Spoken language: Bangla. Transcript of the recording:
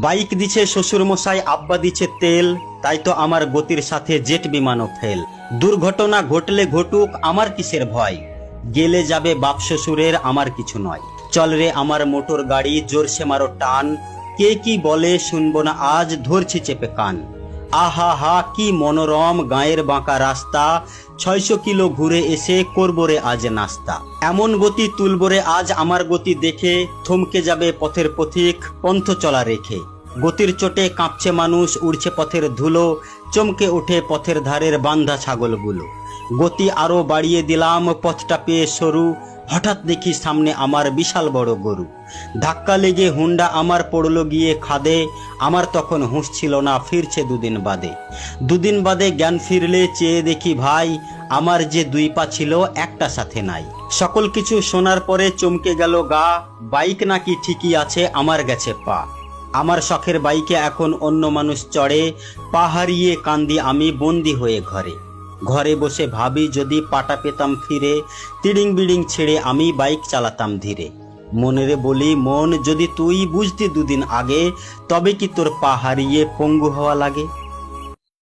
বাইক দিছে শ্বশুর মশাই, আব্বা দিচ্ছে তেল, তাই তো আমার গতির সাথে জেট বিমানও ফেল। দুর্ঘটনা ঘটলে ঘটুক, আমার কিসের ভয়, গেলে যাবে বাপ শ্বশুরের, আমার কিছু নয়। চল রে আমার মোটর গাড়ি, জোরসে মারো টান, কে কি বলে শুনবো না আজ, ধরছি চেপে কান। আহা হা কি মনোরম গায়ের বাঁকা রাস্তা, 600 কিলো ঘুরে এসে করবো রে আজ নাস্তা। এমন গতি তুলবো রে আজ আমার গতি দেখে, থমকে যাবে পথের পথিক পন্থ চলা রেখে। গতির চোটে কাঁপছে মানুষ, উড়ছে পথের ধুলো, চমকে ওঠে পথের ধারের বান্ধা ছাগলগুলো। গতি আরো বাড়িয়ে দিলাম, পথটা পেয়ে সরু, হঠাৎ দেখি সামনে আমার বিশাল বড় গরু। ধাক্কা লেগে হুন্ডা আমার পড়লো গিয়ে খাদে, আমার তখন হুঁশ ছিল না, ফিরছে দুদিন বাদে। দুদিন বাদে জ্ঞান ফিরলে চেয়ে দেখি ভাই, আমার যে 2 পা ছিল একটা সাথে নাই। সকল কিছু শোনার পরে চমকে গেল গা, বাইক নাকি ঠিকই আছে, আমার গেছে পা। আমার শখের বাইকে এখন অন্য মানুষ চড়ে, পা হারিয়ে কান্দি আমি বন্দি হয়ে ঘরে। ঘরে বসে ভাবি যদি পাটা পেতাম ফিরে, তিড়িং বিড়িং ছেড়ে আমি বাইক চালাতাম ধীরে। মনেরে বলি মন, যদি তুই বুঝতি দুদিন আগে, তবে কি তোর পা হারিয়ে পঙ্গু হওয়া লাগে।